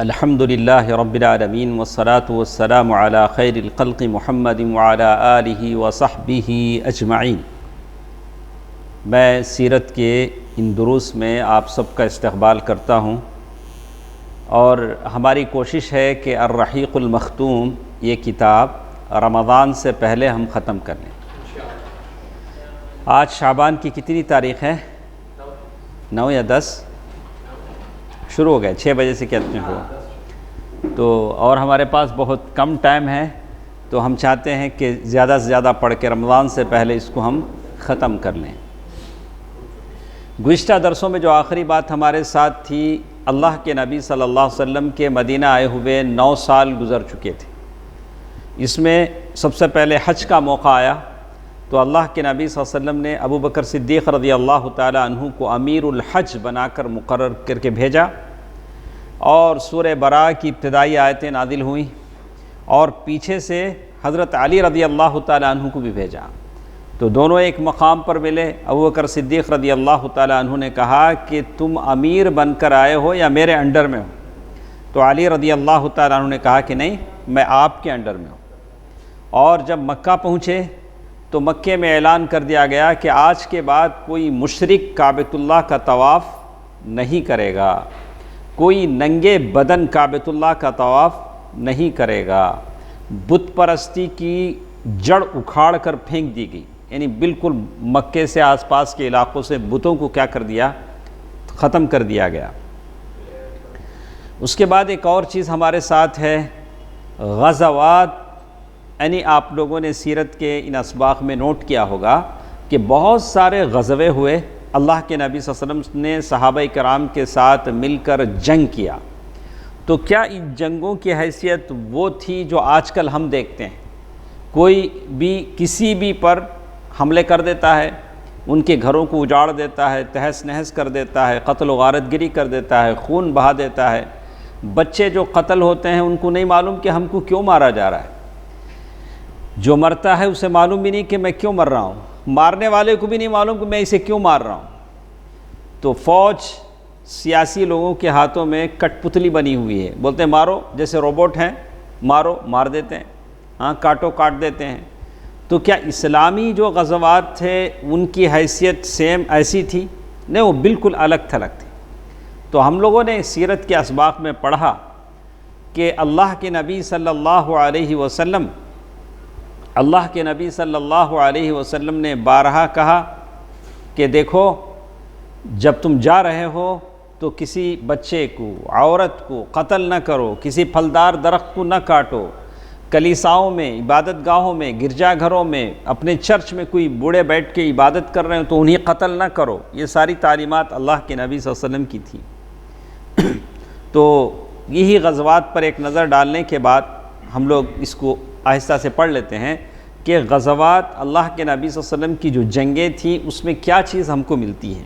الحمدللہ رب العالمین والصلاة والسلام علی خیر الخلق محمد وعلی آلہ وصحبہ اجمعین۔ میں سیرت کے ان دروس میں آپ سب کا استقبال کرتا ہوں اور ہماری کوشش ہے کہ الرحیق المختوم یہ کتاب رمضان سے پہلے ہم ختم کر لیں۔ آج شعبان کی کتنی تاریخ ہے؟ 9 یا 10 شروع ہو گئے، 6 بجے سے کہتے ہیں تو اور ہمارے پاس بہت کم ٹائم ہے، تو ہم چاہتے ہیں کہ زیادہ سے زیادہ پڑھ کے رمضان سے پہلے اس کو ہم ختم کر لیں۔ گزشتہ درسوں میں جو آخری بات ہمارے ساتھ تھی، اللہ کے نبی صلی اللہ علیہ وسلم کے مدینہ آئے ہوئے 9 سال گزر چکے تھے۔ اس میں سب سے پہلے حج کا موقع آیا تو اللہ کے نبی صلی اللہ علیہ وسلم نے ابو بکر صدیق رضی اللہ تعالی عنہ کو امیر الحج بنا کر مقرر کر کے بھیجا، اور سورہ براء کی ابتدائی آیتیں نازل ہوئیں، اور پیچھے سے حضرت علی رضی اللہ تعالی عنہ کو بھی بھیجا۔ تو دونوں ایک مقام پر ملے۔ ابو بکر صدیق رضی اللہ تعالی عنہ نے کہا کہ تم امیر بن کر آئے ہو یا میرے انڈر میں ہو؟ تو علی رضی اللہ تعالی عنہ نے کہا کہ نہیں، میں آپ کے انڈر میں ہوں۔ اور جب مکہ پہنچے تو مکے میں اعلان کر دیا گیا کہ آج کے بعد کوئی مشرک کعبۃ اللہ کا طواف نہیں کرے گا، کوئی ننگے بدن کعبۃ اللہ کا طواف نہیں کرے گا۔ بت پرستی کی جڑ اکھاڑ کر پھینک دی گئی، یعنی بالکل مکے سے آس پاس کے علاقوں سے بتوں کو کیا کر دیا؟ ختم کر دیا گیا۔ اس کے بعد ایک اور چیز ہمارے ساتھ ہے، غزوات، یعنی آپ لوگوں نے سیرت کے ان اسباق میں نوٹ کیا ہوگا کہ بہت سارے غزوے ہوئے، اللہ کے نبی صلی اللہ علیہ وسلم نے صحابہ کرام کے ساتھ مل کر جنگ کیا۔ تو کیا ان جنگوں کی حیثیت وہ تھی جو آج کل ہم دیکھتے ہیں؟ کوئی بھی کسی بھی پر حملے کر دیتا ہے، ان کے گھروں کو اجاڑ دیتا ہے، تہس نہس کر دیتا ہے، قتل و غارت گری کر دیتا ہے، خون بہا دیتا ہے۔ بچے جو قتل ہوتے ہیں ان کو نہیں معلوم کہ ہم کو کیوں مارا جا رہا ہے، جو مرتا ہے اسے معلوم بھی نہیں کہ میں کیوں مر رہا ہوں، مارنے والے کو بھی نہیں معلوم کہ میں اسے کیوں مار رہا ہوں۔ تو فوج سیاسی لوگوں کے ہاتھوں میں کٹ پتلی بنی ہوئی ہے، بولتے ہیں مارو، جیسے روبوٹ ہیں، مارو، مار دیتے ہیں، ہاں کاٹو، کاٹ دیتے ہیں۔ تو کیا اسلامی جو غزوات تھے ان کی حیثیت سیم ایسی تھی؟ نہیں، وہ بالکل الگ تھلگ تھی۔ تو ہم لوگوں نے سیرت کے اسباق میں پڑھا کہ اللہ کے نبی صلی اللہ علیہ وسلم نے بارہا کہا کہ دیکھو، جب تم جا رہے ہو تو کسی بچے کو، عورت کو قتل نہ کرو، کسی پھلدار درخت کو نہ کاٹو، کلیساؤں میں، عبادت گاہوں میں، گرجا گھروں میں، اپنے چرچ میں کوئی بوڑھے بیٹھ کے عبادت کر رہے ہیں تو انہیں قتل نہ کرو۔ یہ ساری تعلیمات اللہ کے نبی صلی اللہ علیہ وسلم کی تھی۔ تو یہی غزوات پر ایک نظر ڈالنے کے بعد ہم لوگ اس کو آہستہ سے پڑھ لیتے ہیں کہ غزوات، اللہ کے نبی صلی اللہ علیہ وسلم کی جو جنگیں تھیں اس میں کیا چیز ہم کو ملتی ہے۔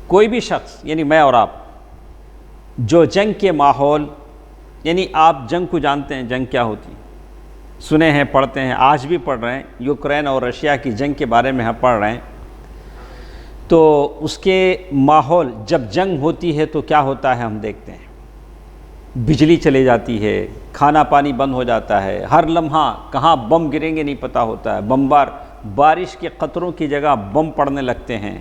کوئی بھی شخص، یعنی میں اور آپ، جو جنگ کے ماحول، یعنی آپ جنگ کو جانتے ہیں، جنگ کیا ہوتی ہے، سنے ہیں، پڑھتے ہیں، آج بھی پڑھ رہے ہیں، یوکرین اور رشیا کی جنگ کے بارے میں ہم پڑھ رہے ہیں۔ تو اس کے ماحول، جب جنگ ہوتی ہے تو کیا ہوتا ہے ہم دیکھتے ہیں، بجلی چلی جاتی ہے، کھانا پانی بند ہو جاتا ہے، ہر لمحہ کہاں بم گریں گے نہیں پتہ ہوتا ہے، بارش کے قطروں کی جگہ بم پڑنے لگتے ہیں۔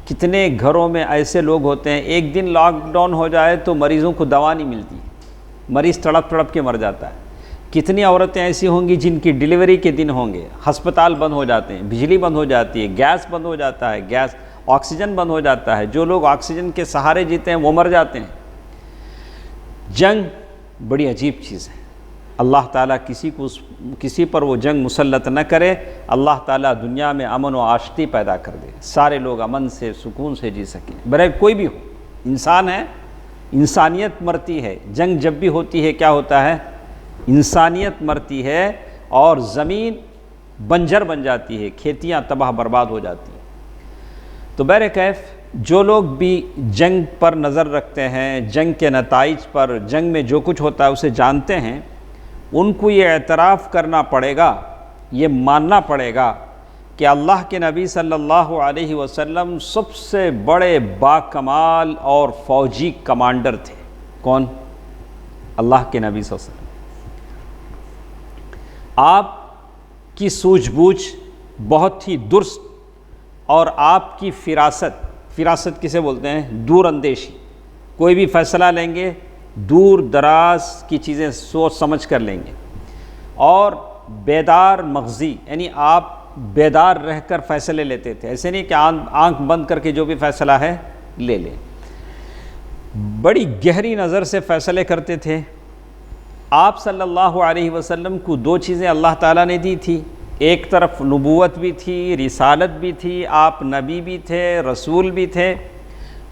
کتنے گھروں میں ایسے لوگ ہوتے ہیں، ایک دن لاک ڈاؤن ہو جائے تو مریضوں کو دوا نہیں ملتی، مریض تڑپ تڑپ کے مر جاتا ہے۔ کتنی عورتیں ایسی ہوں گی جن کی ڈیلیوری کے دن ہوں گے، ہسپتال بند ہو جاتے ہیں، بجلی بند ہو جاتی ہے، گیس بند ہو جاتا ہے، آکسیجن بند ہو جاتا ہے، جو لوگ آکسیجن کے سہارے جیتے ہیں وہ مر جاتے ہیں۔ جنگ بڑی عجیب چیز ہے، اللہ تعالیٰ کسی پر وہ جنگ مسلط نہ کرے، اللہ تعالیٰ دنیا میں امن و آشتی پیدا کر دے، سارے لوگ امن سے، سکون سے جی سکیں، برائے کوئی بھی ہو، انسان ہے، انسانیت مرتی ہے۔ جنگ جب بھی ہوتی ہے کیا ہوتا ہے؟ انسانیت مرتی ہے اور زمین بنجر بن جاتی ہے، کھیتیاں تباہ برباد ہو جاتی ہیں۔ تو بہرکیف جو لوگ بھی جنگ پر نظر رکھتے ہیں، جنگ کے نتائج پر، جنگ میں جو کچھ ہوتا ہے اسے جانتے ہیں، ان کو یہ اعتراف کرنا پڑے گا، یہ ماننا پڑے گا کہ اللہ کے نبی صلی اللہ علیہ وسلم سب سے بڑے باکمال اور فوجی کمانڈر تھے۔ کون؟ اللہ کے نبی صلی اللہ علیہ وسلم۔ آپ کی سوجھ بوجھ بہت ہی درست، اور آپ کی فراست کسے بولتے ہیں؟ دور اندیشی۔ کوئی بھی فیصلہ لیں گے دور دراز کی چیزیں سوچ سمجھ کر لیں گے، اور بیدار مغزی، یعنی آپ بیدار رہ کر فیصلے لیتے تھے، ایسے نہیں کہ آنکھ بند کر کے جو بھی فیصلہ ہے لے لیں۔ بڑی گہری نظر سے فیصلے کرتے تھے۔ آپ صلی اللہ علیہ وسلم کو دو چیزیں اللہ تعالیٰ نے دی تھی، ایک طرف نبوت بھی تھی، رسالت بھی تھی، آپ نبی بھی تھے، رسول بھی تھے،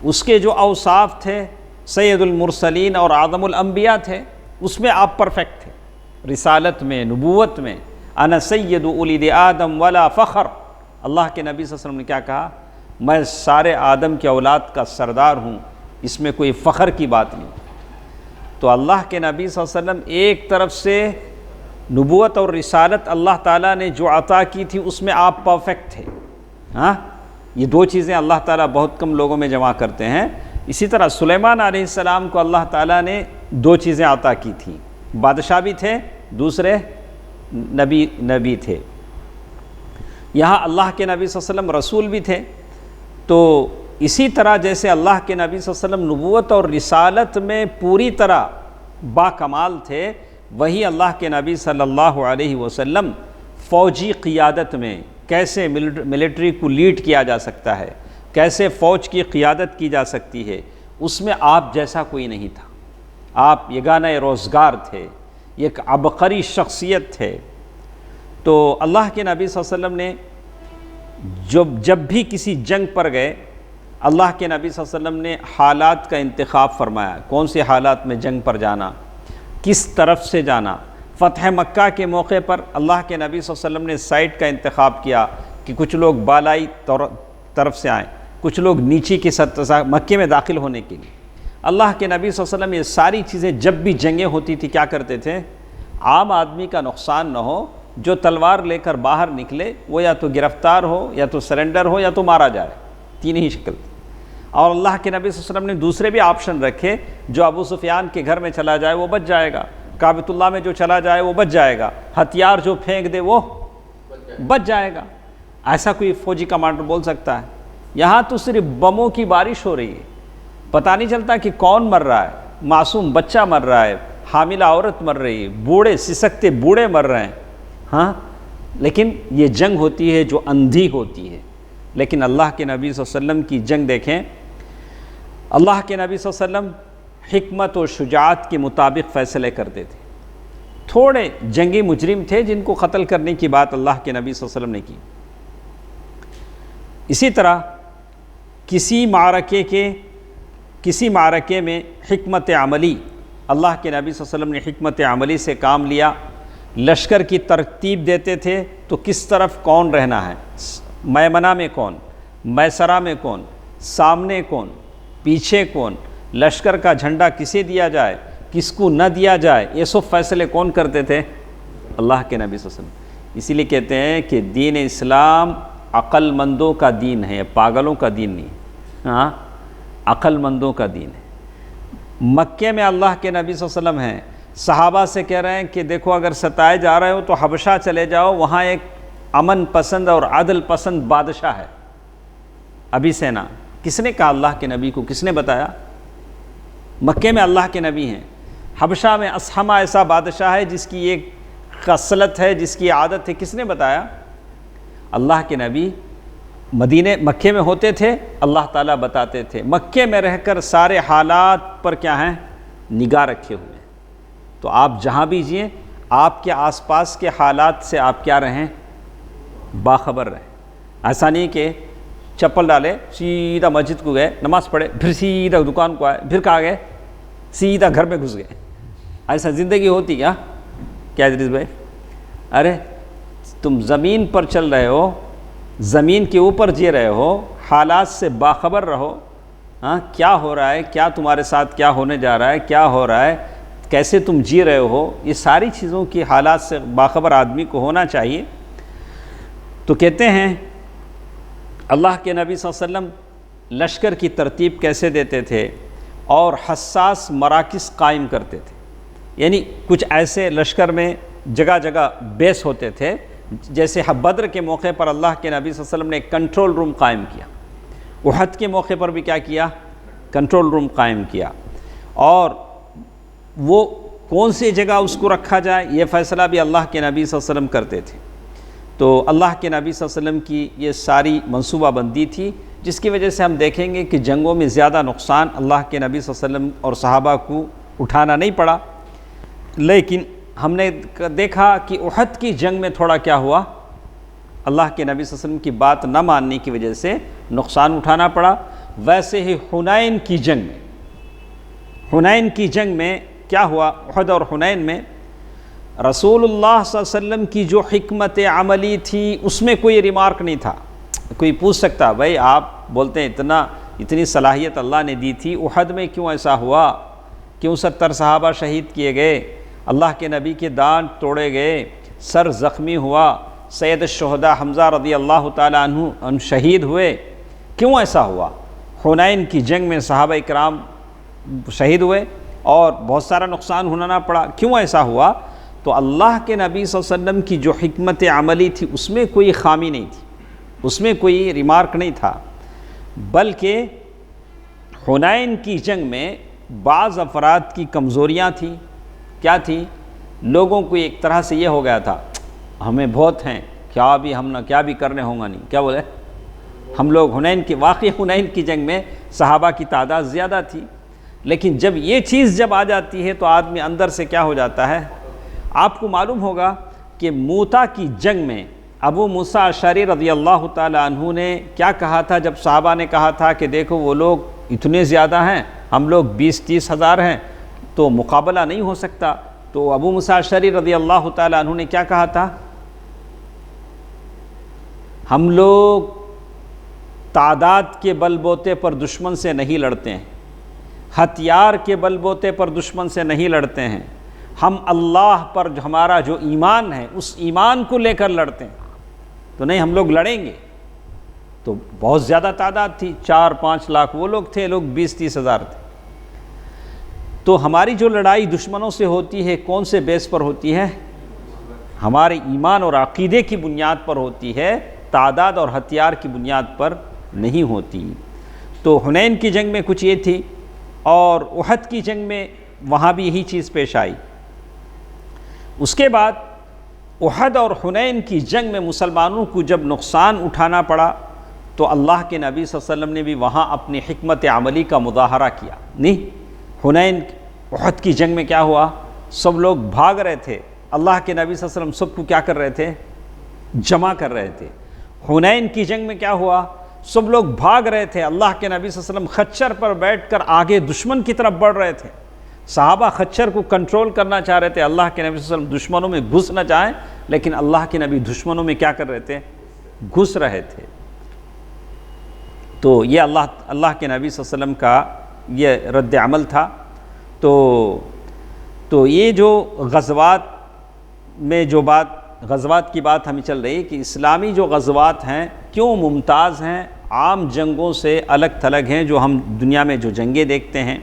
اس کے جو اوصاف تھے سید المرسلین اور اعظم الانبیاء تھے، اس میں آپ پرفیکٹ تھے، رسالت میں، نبوت میں۔ انا سید اولد آدم ولا فخر، اللہ کے نبی صلی اللہ علیہ وسلم نے کیا کہا؟ میں سارے آدم کے اولاد کا سردار ہوں، اس میں کوئی فخر کی بات نہیں۔ تو اللہ کے نبی صلی اللہ علیہ وسلم ایک طرف سے نبوت اور رسالت اللہ تعالیٰ نے جو عطا کی تھی اس میں آپ پرفیکٹ تھے۔ ہاں، یہ دو چیزیں اللہ تعالیٰ بہت کم لوگوں میں جمع کرتے ہیں۔ اسی طرح سلیمان علیہ السلام کو اللہ تعالیٰ نے دو چیزیں عطا کی تھیں، بادشاہ بھی تھے، دوسرے نبی تھے۔ یہاں اللہ کے نبی صلی اللہ علیہ وسلم رسول بھی تھے۔ تو اسی طرح جیسے اللہ کے نبی صلی اللہ علیہ وسلم نبوت اور رسالت میں پوری طرح باکمال تھے، وہی اللہ کے نبی صلی اللہ علیہ وسلم فوجی قیادت میں کیسے ملٹری کو لیڈ کیا جا سکتا ہے، کیسے فوج کی قیادت کی جا سکتی ہے، اس میں آپ جیسا کوئی نہیں تھا۔ آپ یگانہ روزگار تھے، ایک عبقری شخصیت تھے۔ تو اللہ کے نبی صلی اللہ علیہ وسلم نے جب بھی کسی جنگ پر گئے، اللہ کے نبی صلی اللہ علیہ وسلم نے حالات کا انتخاب فرمایا، کون سے حالات میں جنگ پر جانا، کس طرف سے جانا۔ فتح مکہ کے موقع پر اللہ کے نبی صلی اللہ علیہ وسلم نے سائٹ کا انتخاب کیا کہ کچھ لوگ بالائی طرف سے آئیں، کچھ لوگ نیچی کی سطح مکے میں داخل ہونے کے لیے۔ اللہ کے نبی صلی اللہ علیہ وسلم یہ ساری چیزیں، جب بھی جنگیں ہوتی تھی کیا کرتے تھے؟ عام آدمی کا نقصان نہ ہو، جو تلوار لے کر باہر نکلے وہ یا تو گرفتار ہو، یا تو سرنڈر ہو، یا تو مارا جائے، تین ہی شکل تھی۔ اور اللہ کے نبی صلی اللہ علیہ وسلم نے دوسرے بھی آپشن رکھے، جو ابو سفیان کے گھر میں چلا جائے وہ بچ جائے گا، کعبۃ اللہ میں جو چلا جائے وہ بچ جائے گا، ہتھیار جو پھینک دے وہ بچ جائے گا۔ ایسا کوئی فوجی کمانڈر بول سکتا ہے؟ یہاں تو صرف بموں کی بارش ہو رہی ہے، پتہ نہیں چلتا کہ کون مر رہا ہے، معصوم بچہ مر رہا ہے، حاملہ عورت مر رہی ہے، بوڑھے سسکتے بوڑھے مر رہے ہیں۔ ہاں، لیکن یہ جنگ ہوتی ہے جو اندھی ہوتی ہے۔ لیکن اللہ کے نبی صلی اللہ علیہ وسلم کی جنگ دیکھیں، اللہ کے نبی صلی اللہ علیہ وسلم حکمت و شجاعت کے مطابق فیصلے کرتے تھے۔ تھوڑے جنگی مجرم تھے جن کو قتل کرنے کی بات اللہ کے نبی صلی اللہ علیہ وسلم نے کی۔ اسی طرح کسی معرکے میں حکمت عملی، اللہ کے نبی صلی اللہ علیہ وسلم نے حکمت عملی سے کام لیا۔ لشکر کی ترتیب دیتے تھے تو کس طرف کون رہنا ہے، میمنہ میں کون، میسرہ میں کون، سامنے کون، پیچھے کون، لشکر کا جھنڈا کسے دیا جائے، کس کو نہ دیا جائے، یہ سب فیصلے کون کرتے تھے؟ اللہ کے نبی صلی اللہ علیہ وسلم۔ اسی لیے کہتے ہیں کہ دین اسلام عقل مندوں کا دین ہے، پاگلوں کا دین نہیں۔ ہاں، عقل مندوں کا دین ہے۔ مکے میں اللہ کے نبی صلی اللہ علیہ وسلم ہیں، صحابہ سے کہہ رہے ہیں کہ دیکھو اگر ستائے جا رہے ہو تو حبشہ چلے جاؤ، وہاں ایک امن پسند اور عدل پسند بادشاہ ہے، ابی سینا۔ کس نے کہا؟ اللہ کے نبی کو کس نے بتایا؟ مکے میں اللہ کے نبی ہیں، حبشہ میں اسحمہ ایسا بادشاہ ہے جس کی ایک خصلت ہے، جس کی عادت ہے، کس نے بتایا؟ اللہ کے نبی مکے میں ہوتے تھے، اللہ تعالیٰ بتاتے تھے، مکے میں رہ کر سارے حالات پر کیا ہیں؟ نگاہ رکھے ہوئے ہیں۔ تو آپ جہاں بھی جئیں، آپ کے آس پاس کے حالات سے آپ کیا رہیں؟ باخبر رہیں۔ ایسا نہیں کہ چپل ڈالے سیدھا مسجد کو گئے، نماز پڑھے، پھر سیدھا دکان کو آئے، پھر کہاں گئے؟ سیدھا گھر میں گھس گئے۔ ایسا زندگی ہوتی کیا ادریس بھائی؟ ارے تم زمین پر چل رہے ہو، زمین کے اوپر جی رہے ہو، حالات سے باخبر رہو۔ ہاں، کیا ہو رہا ہے، کیا تمہارے ساتھ کیا ہونے جا رہا ہے، کیا ہو رہا ہے، کیسے تم جی رہے ہو، یہ ساری چیزوں کی حالات سے باخبر آدمی کو ہونا چاہیے۔ تو کہتے ہیں اللہ کے نبی صلی اللہ علیہ وسلم لشکر کی ترتیب کیسے دیتے تھے اور حساس مراکز قائم کرتے تھے، یعنی کچھ ایسے لشکر میں جگہ جگہ بیس ہوتے تھے، جیسے بدر کے موقع پر اللہ کے نبی صلی اللہ علیہ وسلم نے ایک کنٹرول روم قائم کیا، احد کے موقع پر بھی کیا کیا، کنٹرول روم قائم کیا، اور وہ کون سی جگہ اس کو رکھا جائے یہ فیصلہ بھی اللہ کے نبی صلی اللہ علیہ وسلم کرتے تھے۔ تو اللہ کے نبی صلی اللہ علیہ وسلم کی یہ ساری منصوبہ بندی تھی، جس کی وجہ سے ہم دیکھیں گے کہ جنگوں میں زیادہ نقصان اللہ کے نبی صلی اللہ علیہ وسلم اور صحابہ کو اٹھانا نہیں پڑا، لیکن ہم نے دیکھا کہ احد کی جنگ میں تھوڑا کیا ہوا، اللہ کے نبی صلی اللہ علیہ وسلم کی بات نہ ماننے کی وجہ سے نقصان اٹھانا پڑا۔ ویسے ہی حنین کی جنگ میں کیا ہوا، احد اور حنین میں رسول اللہ صلی اللہ علیہ وسلم کی جو حکمت عملی تھی اس میں کوئی ریمارک نہیں تھا۔ کوئی پوچھ سکتا بھائی آپ بولتے ہیں اتنی صلاحیت اللہ نے دی تھی، احد میں کیوں ایسا ہوا، کیوں 70 صحابہ شہید کیے گئے، اللہ کے نبی کے دانت توڑے گئے، سر زخمی ہوا، سید الشہداء حمزہ رضی اللہ تعالیٰ عنہ شہید ہوئے، کیوں ایسا ہوا؟ حنین کی جنگ میں صحابہ اکرام شہید ہوئے اور بہت سارا نقصان ہونا پڑا، کیوں ایسا ہوا؟ تو اللہ کے نبی صلی اللہ علیہ وسلم کی جو حکمت عملی تھی اس میں کوئی خامی نہیں تھی، اس میں کوئی ریمارک نہیں تھا، بلکہ حنین کی جنگ میں بعض افراد کی کمزوریاں تھیں۔ کیا تھی؟ لوگوں کو ایک طرح سے یہ ہو گیا تھا ہمیں بہت ہیں، کیا بھی کرنے ہوں گا نہیں، کیا بولے ہم لوگ واقعی حنین کی جنگ میں صحابہ کی تعداد زیادہ تھی، لیکن جب یہ چیز جب آ جاتی ہے تو آدمی اندر سے کیا ہو جاتا ہے۔ آپ کو معلوم ہوگا کہ موتا کی جنگ میں ابو موسیٰ اشعری رضی اللہ تعالیٰ عنہ نے کیا کہا تھا جب صحابہ نے کہا تھا کہ دیکھو وہ لوگ اتنے زیادہ ہیں، ہم لوگ 20-30 ہزار ہیں تو مقابلہ نہیں ہو سکتا، تو ابو موسیٰ اشعری رضی اللہ تعالیٰ عنہ نے کیا کہا تھا، ہم لوگ تعداد کے بل بوتے پر دشمن سے نہیں لڑتے ہیں، ہتھیار کے بل بوتے پر دشمن سے نہیں لڑتے ہیں، ہم اللہ پر ہمارا جو ایمان ہے اس ایمان کو لے کر لڑتے ہیں، تو نہیں ہم لوگ لڑیں گے۔ تو بہت زیادہ تعداد تھی، 4-5 لاکھ وہ لوگ تھے، لوگ 20-30 ہزار تھے۔ تو ہماری جو لڑائی دشمنوں سے ہوتی ہے کون سے بیس پر ہوتی ہے؟ ہمارے ایمان اور عقیدے کی بنیاد پر ہوتی ہے، تعداد اور ہتھیار کی بنیاد پر نہیں ہوتی۔ تو حنین کی جنگ میں کچھ یہ تھی، اور احد کی جنگ میں وہاں بھی یہی چیز پیش آئی۔ اس کے بعد احد اور حنین کی جنگ میں مسلمانوں کو جب نقصان اٹھانا پڑا تو اللہ کے نبی صلی اللہ علیہ وسلم نے بھی وہاں اپنی حکمت عملی کا مظاہرہ کیا۔ حنین احد کی جنگ میں کیا ہوا، سب لوگ بھاگ رہے تھے، اللہ کے نبی صلی اللہ علیہ وسلم سب کو کیا کر رہے تھے، جمع کر رہے تھے۔ حنین کی جنگ میں کیا ہوا، سب لوگ بھاگ رہے تھے، اللہ کے نبی صلی اللہ علیہ وسلم خچر پر بیٹھ کر آگے دشمن کی طرف بڑھ رہے تھے، صحابہ خچر کو کنٹرول کرنا چاہ رہے تھے، اللہ کے نبی صلی اللہ علیہ وسلم دشمنوں میں گھس نہ جائیں، لیکن اللہ کے نبی دشمنوں میں کیا کر رہے تھے، گھس رہے تھے۔ تو یہ اللہ کے نبی صلی اللہ علیہ وسلم کا یہ رد عمل تھا۔ تو یہ جو غزوات کی بات ہمیں چل رہی ہے کہ اسلامی جو غزوات ہیں کیوں ممتاز ہیں، عام جنگوں سے الگ تھلگ ہیں جو ہم دنیا میں جو جنگیں دیکھتے ہیں۔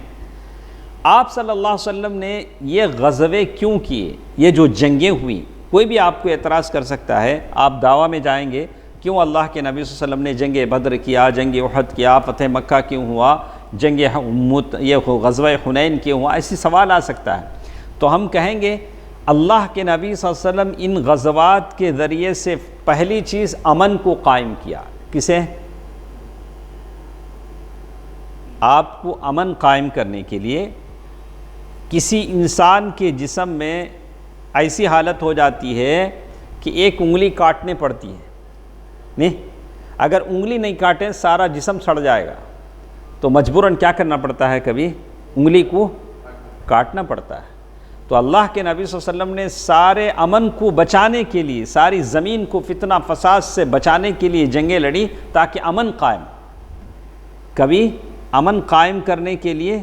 آپ صلی اللہ علیہ وسلم نے یہ غزوے کیوں کیے، یہ جو جنگیں ہوئیں، کوئی بھی آپ کو اعتراض کر سکتا ہے، آپ دعویٰ میں جائیں گے کیوں اللہ کے نبی صلی اللہ علیہ وسلم نے جنگ بدر کیا، جنگ احد کیا، فتح مکہ کیوں ہوا، یہ غزوہ حنین کیوں ہوا، ایسی سوال آ سکتا ہے۔ تو ہم کہیں گے اللہ کے نبی صلی اللہ علیہ وسلم ان غزوات کے ذریعے سے پہلی چیز امن کو قائم کیا۔ کسے؟ آپ کو امن قائم کرنے کے لیے کسی انسان کے جسم میں ایسی حالت ہو جاتی ہے کہ ایک انگلی کاٹنے پڑتی ہے، نہیں اگر انگلی نہیں کاٹیں سارا جسم سڑ جائے گا، تو مجبوراً کیا کرنا پڑتا ہے، کبھی انگلی کو کاٹنا پڑتا ہے۔ تو اللہ کے نبی صلی اللہ علیہ وسلم نے سارے امن کو بچانے کے لیے، ساری زمین کو فتنہ فساد سے بچانے کے لیے جنگیں لڑی تاکہ امن قائم، کبھی امن قائم کرنے کے لیے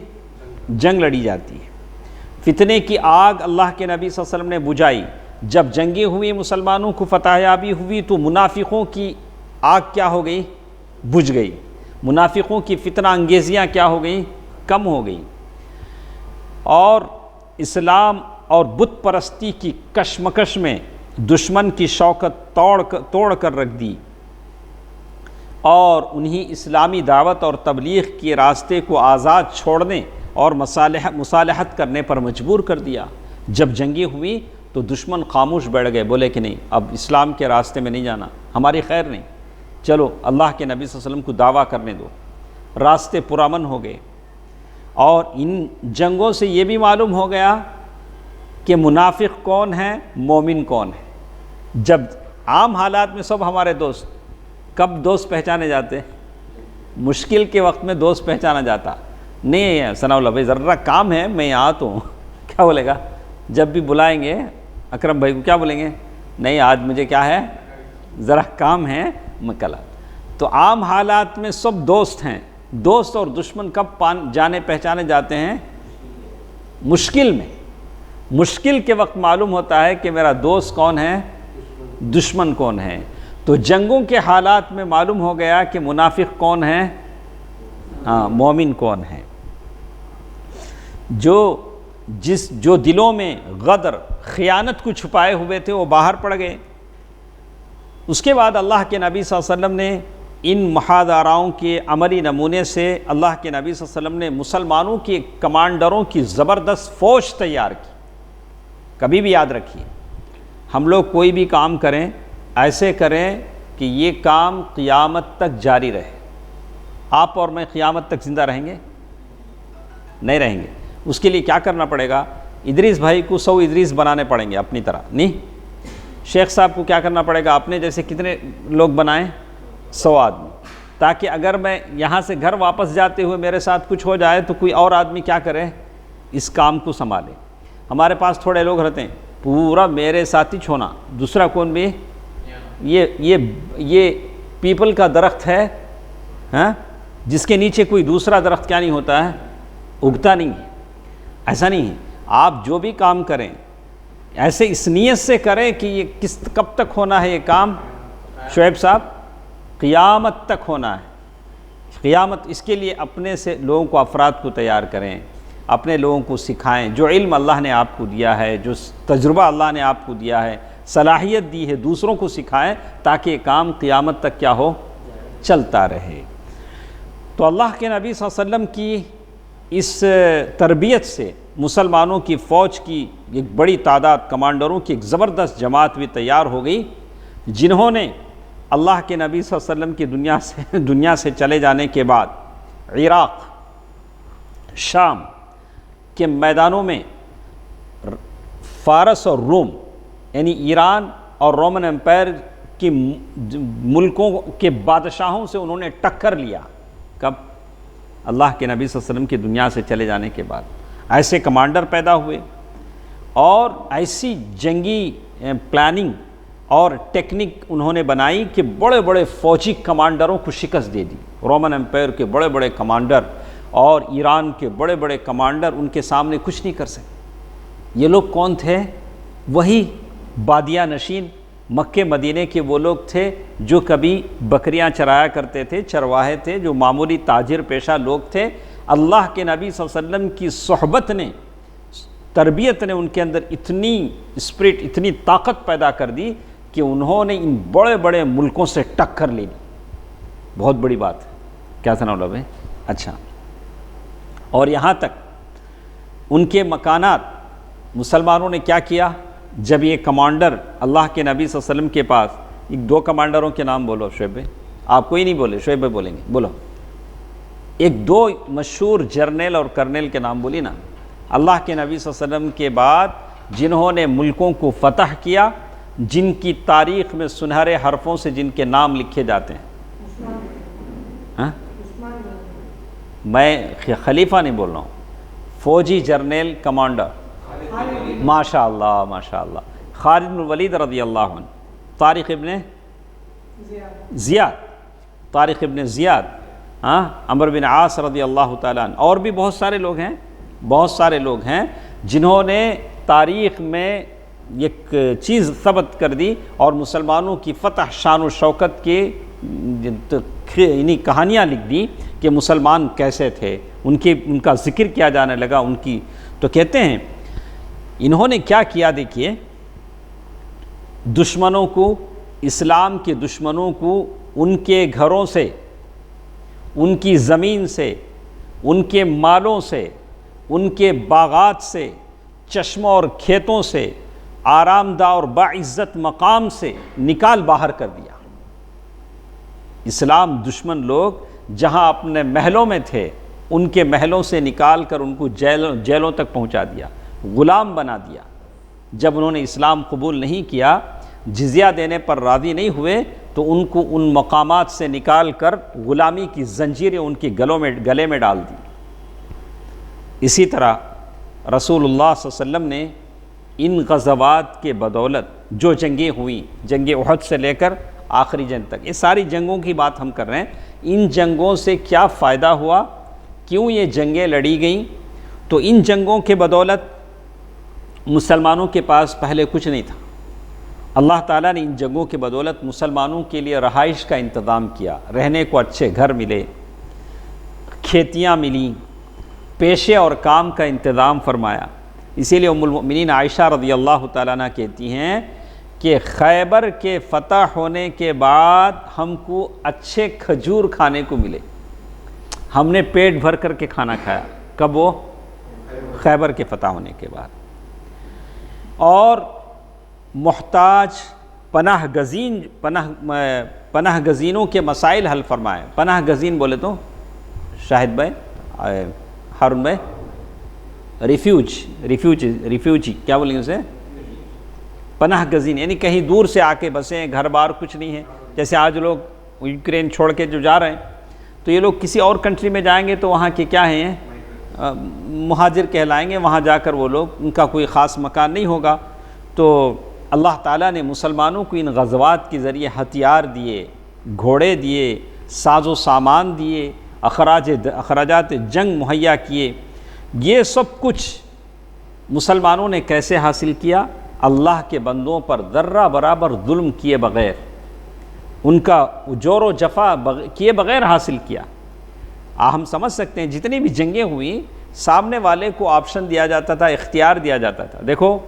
جنگ لڑی جاتی ہے۔ فتنے کی آگ اللہ کے نبی صلی اللہ علیہ وسلم نے بجھائی جب جنگیں ہوئی مسلمانوں کو فتح یابی ہوئی تو منافقوں کی آگ کیا ہو گئی؟ بجھ گئی. منافقوں کی فتنہ انگیزیاں کیا ہو گئیں؟ کم ہو گئیں. اور اسلام اور بت پرستی کی کشمکش میں دشمن کی شوکت توڑ کر رکھ دی اور انہی اسلامی دعوت اور تبلیغ کے راستے کو آزاد چھوڑنے اور مصالحت کرنے پر مجبور کر دیا. جب جنگیں ہوئی تو دشمن خاموش بیٹھ گئے، بولے کہ نہیں، اب اسلام کے راستے میں نہیں جانا، ہماری خیر نہیں، چلو اللہ کے نبی صلی اللہ علیہ وسلم کو دعویٰ کرنے دو. راستے پرامن ہو گئے. اور ان جنگوں سے یہ بھی معلوم ہو گیا کہ منافق کون ہے، مومن کون ہے. جب عام حالات میں سب ہمارے دوست، کب دوست پہچانے جاتے؟ مشکل کے وقت میں دوست پہچانا جاتا نہیں ہے. ثناء اللہ بھائی ذرا کام ہے، میں یہاں آتا ہوں. کیا بولے گا؟ جب بھی بلائیں گے اکرم بھائی کو کیا بولیں گے؟ نہیں آج مجھے کیا ہے، ذرا کام ہے، میں کل. تو عام حالات میں سب دوست ہیں. دوست اور دشمن کب جانے پہچانے جاتے ہیں؟ مشکل میں. مشکل کے وقت معلوم ہوتا ہے کہ میرا دوست کون ہے، دشمن کون ہے. تو جنگوں کے حالات میں معلوم ہو گیا کہ منافق کون ہے، مومن کون ہے. جو دلوں میں غدر، خیانت کو چھپائے ہوئے تھے وہ باہر پڑ گئے. اس کے بعد اللہ کے نبی صلی اللہ علیہ وسلم نے ان محاذاراؤں کے عملی نمونے سے اللہ کے نبی صلی اللہ علیہ وسلم نے مسلمانوں کے کمانڈروں کی زبردست فوج تیار کی. کبھی بھی یاد رکھیے، ہم لوگ کوئی بھی کام کریں ایسے کریں کہ یہ کام قیامت تک جاری رہے. آپ اور میں قیامت تک زندہ رہیں گے؟ نہیں رہیں گے. اس کے لیے کیا کرنا پڑے گا؟ ادریس بھائی کو 100 ادریس بنانے پڑیں گے اپنی طرح. نہیں، شیخ صاحب کو کیا کرنا پڑے گا؟ اپنے جیسے کتنے لوگ بنائیں؟ 100 آدمی. تاکہ اگر میں یہاں سے گھر واپس جاتے ہوئے میرے ساتھ کچھ ہو جائے تو کوئی اور آدمی کیا کرے؟ اس کام کو سنبھالے. ہمارے پاس تھوڑے لوگ رہتے ہیں، پورا میرے ساتھ ہی چھونا، دوسرا کون بھی یہ پیپل کا درخت ہے جس کے نیچے کوئی دوسرا درخت کیا نہیں ہوتا ہے، اگتا نہیں ہے. ایسا نہیں ہے. آپ جو بھی کام کریں ایسے اس نیت سے کریں کہ یہ کب تک ہونا ہے یہ کام؟ شعیب صاحب، قیامت تک ہونا ہے. قیامت. اس کے لیے اپنے سے لوگوں کو، افراد کو تیار کریں، اپنے لوگوں کو سکھائیں. جو علم اللہ نے آپ کو دیا ہے، جو تجربہ اللہ نے آپ کو دیا ہے، صلاحیت دی ہے، دوسروں کو سکھائیں تاکہ یہ کام قیامت تک کیا ہو، چلتا رہے. تو اللہ کے نبی صلی اللہ علیہ وسلم کی اس تربیت سے مسلمانوں کی فوج کی ایک بڑی تعداد، کمانڈروں کی ایک زبردست جماعت بھی تیار ہو گئی، جنہوں نے اللہ کے نبی صلی اللہ علیہ وسلم کی دنیا سے چلے جانے کے بعد عراق، شام کے میدانوں میں فارس اور روم، یعنی ایران اور رومن امپائر کی ملکوں کے بادشاہوں سے انہوں نے ٹکر لیا. کب؟ اللہ کے نبی صلی اللہ علیہ وسلم کی دنیا سے چلے جانے کے بعد. ایسے کمانڈر پیدا ہوئے اور ایسی جنگی پلاننگ اور ٹیکنک انہوں نے بنائی کہ بڑے بڑے فوجی کمانڈروں کو شکست دے دی. رومن امپائر کے بڑے بڑے کمانڈر اور ایران کے بڑے بڑے کمانڈر ان کے سامنے کچھ نہیں کر سکے. یہ لوگ کون تھے؟ وہی بادیہ نشین مکے مدینے کے وہ لوگ تھے جو کبھی بکریاں چرایا کرتے تھے، چرواہے تھے، جو معمولی تاجر پیشہ لوگ تھے. اللہ کے نبی صلی اللہ علیہ وسلم کی صحبت نے، تربیت نے ان کے اندر اتنی اسپرٹ، اتنی طاقت پیدا کر دی کہ انہوں نے ان بڑے بڑے ملکوں سے ٹکر لے لی. بہت بڑی بات ہے. کیا ثناء اللہ بھائی؟ اچھا. اور یہاں تک ان کے مکانات مسلمانوں نے کیا کیا؟ جب یہ کمانڈر اللہ کے نبی صلی اللہ علیہ وسلم کے پاس، ایک 2 کمانڈروں کے نام بولو شعیب بھائی. آپ کوئی نہیں بولے، شعیب بھائی بولیں گے. بولو، ایک 2 مشہور جرنیل اور کرنیل کے نام بولی نا. اللہ کے نبی صلی اللہ علیہ وسلم کے بعد جنہوں نے ملکوں کو فتح کیا، جن کی تاریخ میں سنہرے حرفوں سے جن کے نام لکھے جاتے ہیں. میں خلیفہ نہیں بول رہا ہوں، فوجی جرنیل کمانڈر. ماشاء اللہ ماشاء اللہ. خالد بن ولید رضی اللہ عنہ، طارق ابن زیاد، طارق ابن زیاد، عمر بن عاص رضی اللہ تعالیٰ عنہ. اور بھی بہت سارے لوگ ہیں، بہت سارے لوگ ہیں جنہوں نے تاریخ میں ایک چیز ثبت کر دی اور مسلمانوں کی فتح شان و شوکت کے یعنی کہانیاں لکھ دی کہ مسلمان کیسے تھے، ان کا ذکر کیا جانے لگا ان کی. تو کہتے ہیں انہوں نے کیا کیا، دیکھیے دشمنوں کو، اسلام کے دشمنوں کو ان کے گھروں سے، ان کی زمین سے، ان کے مالوں سے، ان کے باغات سے، چشموں اور کھیتوں سے، آرام دہ اور باعزت مقام سے نکال باہر کر دیا. اسلام دشمن لوگ جہاں اپنے محلوں میں تھے ان کے محلوں سے نکال کر ان کو جیلوں تک پہنچا دیا، غلام بنا دیا. جب انہوں نے اسلام قبول نہیں کیا، جزیہ دینے پر راضی نہیں ہوئے، تو ان کو ان مقامات سے نکال کر غلامی کی زنجیریں ان کے گلے میں ڈال دی. اسی طرح رسول اللہ صلی اللہ علیہ وسلم نے ان غزوات کے بدولت جو جنگیں ہوئیں، جنگ احد سے لے کر آخری جنگ تک، یہ ساری جنگوں کی بات ہم کر رہے ہیں، ان جنگوں سے کیا فائدہ ہوا، کیوں یہ جنگیں لڑی گئیں؟ تو ان جنگوں کے بدولت مسلمانوں کے پاس پہلے کچھ نہیں تھا. اللہ تعالیٰ نے ان جنگوں کے بدولت مسلمانوں کے لیے رہائش کا انتظام کیا، رہنے کو اچھے گھر ملے، کھیتیاں ملیں، پیشے اور کام کا انتظام فرمایا. اسی لیے ام المؤمنین عائشہ رضی اللہ تعالیٰ عنہ کہتی ہیں کہ خیبر کے فتح ہونے کے بعد ہم کو اچھے کھجور کھانے کو ملے، ہم نے پیٹ بھر کر کے کھانا کھایا. کب؟ وہ خیبر کے فتح ہونے کے بعد. اور محتاج پناہ گزینوں کے مسائل حل فرمائے. پناہ گزین بولے تو شاہد بھائی، ہارون بھائی، ریفیوجی کیا بولیں گے اسے؟ پناہ گزین، یعنی کہیں دور سے آ کے بسیں، گھر بار کچھ نہیں ہے. جیسے آج لوگ یوکرین چھوڑ کے جو جا رہے ہیں، تو یہ لوگ کسی اور کنٹری میں جائیں گے تو وہاں کے کیا ہیں، مہاجر کہلائیں گے. وہاں جا کر وہ لوگ، ان کا کوئی خاص مکان نہیں ہوگا. تو اللہ تعالیٰ نے مسلمانوں کو ان غزوات کے ذریعے ہتھیار دیے، گھوڑے دیے، ساز و سامان دیے، اخراجات جنگ مہیا کیے. یہ سب کچھ مسلمانوں نے کیسے حاصل کیا؟ اللہ کے بندوں پر ذرہ برابر ظلم کیے بغیر، ان کا جور و جفا کیے بغیر حاصل کیا. ہم سمجھ سکتے ہیں جتنی بھی جنگیں ہوئیں، سامنے والے کو آپشن دیا جاتا تھا، اختیار دیا جاتا تھا، دیکھو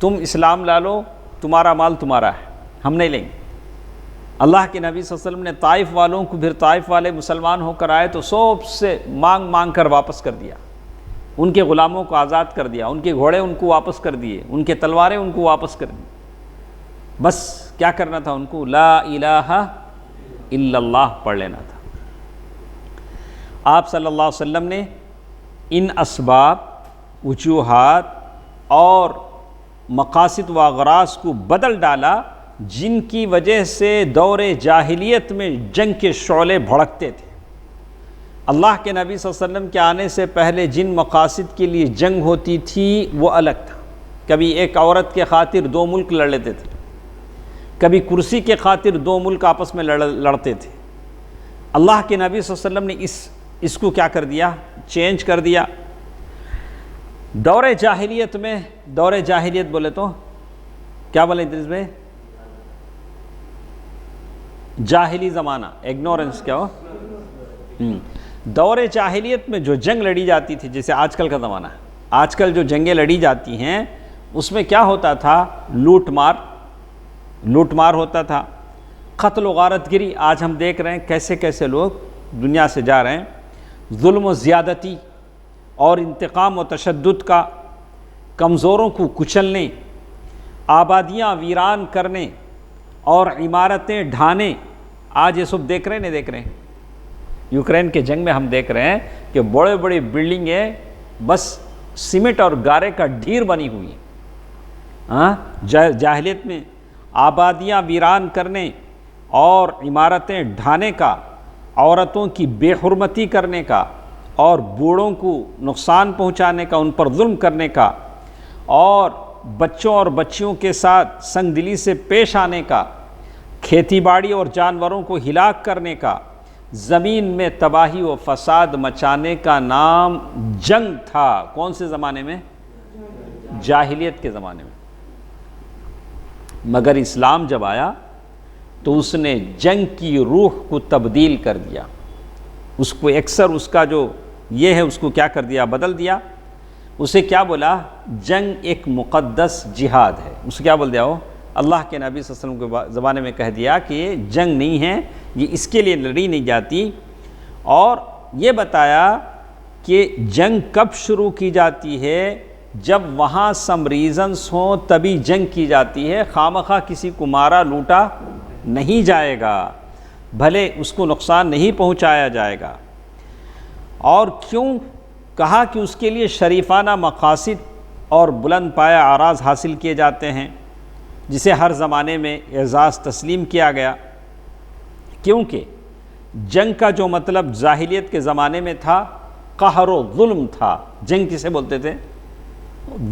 تم اسلام لا لو، تمہارا مال تمہارا ہے، ہم نہیں لیں گے. اللہ کے نبی صلی اللہ علیہ وسلم نے طائف والوں کو، پھر طائف والے مسلمان ہو کر آئے تو سب سے مانگ کر واپس کر دیا. ان کے غلاموں کو آزاد کر دیا، ان کے گھوڑے ان کو واپس کر دیے، ان کے تلواریں ان کو واپس کر دی. بس کیا کرنا تھا ان کو؟ لا الہ الا اللہ پڑھ لینا تھا. آپ صلی اللہ علیہ وسلم نے ان اسباب، وجوہات اور مقاصد و اغراض کو بدل ڈالا جن کی وجہ سے دور جاہلیت میں جنگ کے شعلے بھڑکتے تھے. اللہ کے نبی صلی اللہ علیہ وسلم کے آنے سے پہلے جن مقاصد کے لیے جنگ ہوتی تھی وہ الگ تھا. کبھی ایک عورت کے خاطر دو ملک لڑ لیتے تھے، کبھی کرسی کے خاطر دو ملک آپس میں لڑتے تھے. اللہ کے نبی صلی اللہ علیہ وسلم نے اس کو کیا کر دیا؟ چینج کر دیا. دور جاہلیت بولے تو کیا بولے اس میں؟ جاہلی زمانہ، ایگنورنس کیا ہو؟ دور جاہلیت میں جو جنگ لڑی جاتی تھی، جیسے آج کل کا زمانہ ہے، آج کل جو جنگیں لڑی جاتی ہیں اس میں کیا ہوتا تھا؟ لوٹ مار ہوتا تھا، قتل و غارت گری. آج ہم دیکھ رہے ہیں کیسے کیسے لوگ دنیا سے جا رہے ہیں. ظلم و زیادتی اور انتقام و تشدد کا، کمزوروں کو کچلنے، آبادیاں ویران کرنے اور عمارتیں ڈھانے. آج یہ سب دیکھ رہے ہیں، نہیں دیکھ رہے ہیں؟ یوکرین کے جنگ میں ہم دیکھ رہے ہیں کہ بڑے بڑے بلڈنگیں بس سیمنٹ اور گارے کا ڈھیر بنی ہوئی ہیں. جاہلیت میں آبادیاں ویران کرنے اور عمارتیں ڈھانے کا، عورتوں کی بے حرمتی کرنے کا اور بوڑھوں کو نقصان پہنچانے کا، ان پر ظلم کرنے کا، اور بچوں اور بچیوں کے ساتھ سنگ دلی سے پیش آنے کا، کھیتی باڑی اور جانوروں کو ہلاک کرنے کا، زمین میں تباہی و فساد مچانے کا نام جنگ تھا. کون سے زمانے میں؟ جاہلیت کے زمانے میں. مگر اسلام جب آیا تو اس نے جنگ کی روح کو تبدیل کر دیا، اس کو اکثر اس کا جو یہ ہے اس کو کیا کر دیا، بدل دیا۔ اسے کیا بولا؟ جنگ ایک مقدس جہاد ہے۔ اسے کیا بول دیا؟ وہ اللہ کے نبی صلی اللہ علیہ وسلم کے زمانے میں کہہ دیا کہ یہ جنگ نہیں ہے، یہ اس کے لیے لڑی نہیں جاتی، اور یہ بتایا کہ جنگ کب شروع کی جاتی ہے؟ جب وہاں سم ریزنس ہوں تبھی جنگ کی جاتی ہے، خامخواہ کسی کو مارا لوٹا نہیں جائے گا، بھلے اس کو نقصان نہیں پہنچایا جائے گا۔ اور کیوں کہا کہ اس کے لیے شریفانہ مقاصد اور بلند پایہ اعراض حاصل کیے جاتے ہیں، جسے ہر زمانے میں اعزاز تسلیم کیا گیا، کیونکہ جنگ کا جو مطلب جاہلیت کے زمانے میں تھا قہر و ظلم تھا۔ جنگ کسے بولتے تھے؟